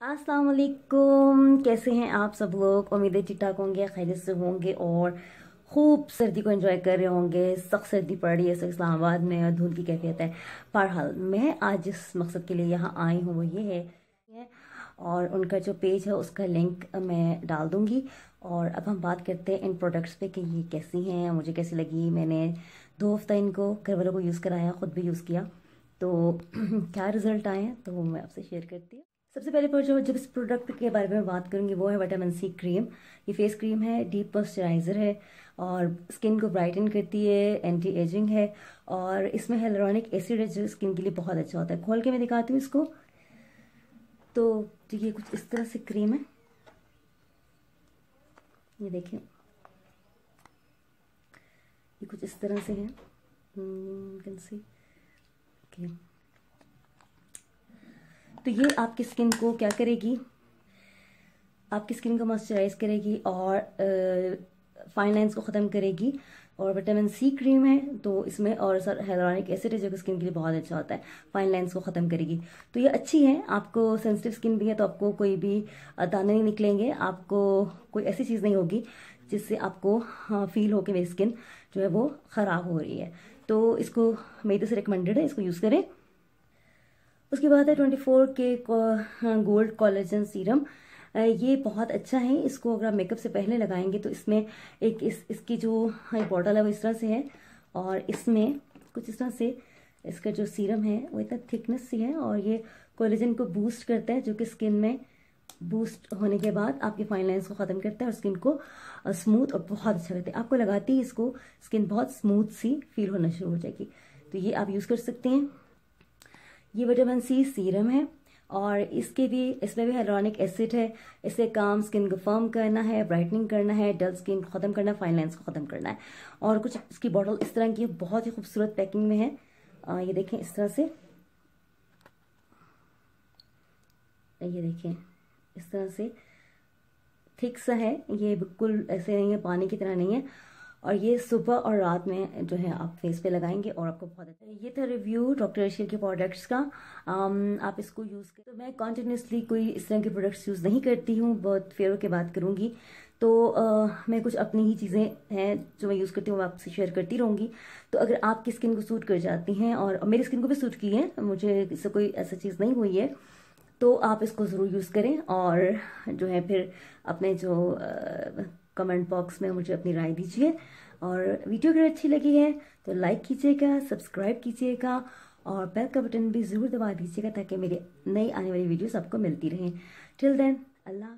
अस्सलाम वालेकुम। कैसे हैं आप सब लोग? उम्मीद है ठीक ठाक होंगे, खैरियत से होंगे और खूब सर्दी को एंजॉय कर रहे होंगे। सख्त सर्दी पड़ रही है इस इस्लामाबाद में और धूल की कैफियत है। बहरहाल मैं आज जिस मकसद के लिए यहाँ आई हूँ वो ये है, और उनका जो पेज है उसका लिंक मैं डाल दूँगी। और अब हम बात करते हैं इन प्रोडक्ट्स पे कि ये कैसी हैं, मुझे कैसी लगी। मैंने 2 हफ्ता इनको घर वालों को यूज़ कराया, ख़ुद भी यूज़ किया, तो क्या रिज़ल्ट आए हैं तो वो मैं आपसे शेयर करती हूँ। सबसे पहले पर जो जब इस प्रोडक्ट के बारे में बात करूंगी वो है विटामिन सी क्रीम। ये फेस क्रीम है, डीप मॉइस्चराइज़र है और स्किन को ब्राइटन करती है, एंटी एजिंग है और इसमें हेलुरोनिक एसिड है जो स्किन के लिए बहुत अच्छा होता है। खोल के मैं दिखाती हूँ इसको। तो ये कुछ इस तरह से क्रीम है, ये देखिए, ये कुछ इस तरह से है, कैन सी। ओके, तो ये आपकी स्किन को क्या करेगी, आपकी स्किन को मॉइस्चराइज करेगी और फाइन लाइंस को ख़त्म करेगी। और विटामिन सी क्रीम है तो इसमें और सर हेलुरोनिक एसिड है जो कि स्किन के लिए बहुत अच्छा होता है, फाइन लाइंस को ख़त्म करेगी। तो ये अच्छी है, आपको सेंसिटिव स्किन भी है तो आपको कोई भी दाने नहीं निकलेंगे, आपको कोई ऐसी चीज़ नहीं होगी जिससे आपको फील हो कि मेरी स्किन जो है वो ख़राब हो रही है। तो इसको मेरी तरफ से रिकमेंडेड है, इसको यूज़ करें। उसके बाद है 24 के गोल्ड कोलेजन सीरम। ये बहुत अच्छा है, इसको अगर आप मेकअप से पहले लगाएंगे तो इसमें एक इसकी जो बॉटल है वो इस तरह से है और इसमें कुछ इस तरह से इसका जो सीरम है वो इतना थिकनेस सी है और ये कोलेजन को बूस्ट करता है जो कि स्किन में बूस्ट होने के बाद आपके फाइन लाइंस को ख़त्म करता है और स्किन को स्मूथ और बहुत अच्छा करता है। आपको लगाते ही इसको स्किन बहुत स्मूथ सी फील होना शुरू हो जाएगी। तो ये आप यूज़ कर सकते हैं। ये विटामिन सी सीरम है और इसमें भी हेलुरोनिक एसिड है। इससे काम स्किन को फर्म करना है, ब्राइटनिंग करना है, डल स्किन को ख़त्म करना है, फाइन लाइंस को ख़त्म करना है। और कुछ इसकी बॉटल इस तरह की बहुत ही खूबसूरत पैकिंग में है। ये देखें इस तरह से, ये देखें इस तरह से थिक सा है, ये बिल्कुल ऐसे नहीं है, पानी की तरह नहीं है। और ये सुबह और रात में जो है आप फेस पे लगाएंगे और आपको बहुत अच्छा। ये था रिव्यू डॉक्टर अर्शियल के प्रोडक्ट्स का। आप इसको यूज़ करें। तो मैं कॉन्टिन्यूसली कोई इस तरह के प्रोडक्ट्स यूज़ नहीं करती हूँ, बहुत फेयर के बात करूँगी। तो मैं कुछ अपनी ही चीज़ें हैं जो मैं यूज़ करती हूँ, आपसे शेयर करती रहूँगी। तो अगर आपकी स्किन को सूट कर जाती हैं और मेरी स्किन को भी सूट की है, मुझे इससे कोई ऐसा चीज़ नहीं हुई है, तो आप इसको ज़रूर यूज़ करें और जो है फिर अपने जो कमेंट बॉक्स में मुझे अपनी राय दीजिए। और वीडियो अगर अच्छी लगी है तो लाइक कीजिएगा, सब्सक्राइब कीजिएगा और बेल का बटन भी ज़रूर दबा दीजिएगा ताकि मेरे नई आने वाली वीडियोस आपको मिलती रहें। टिल देन, अल्लाह।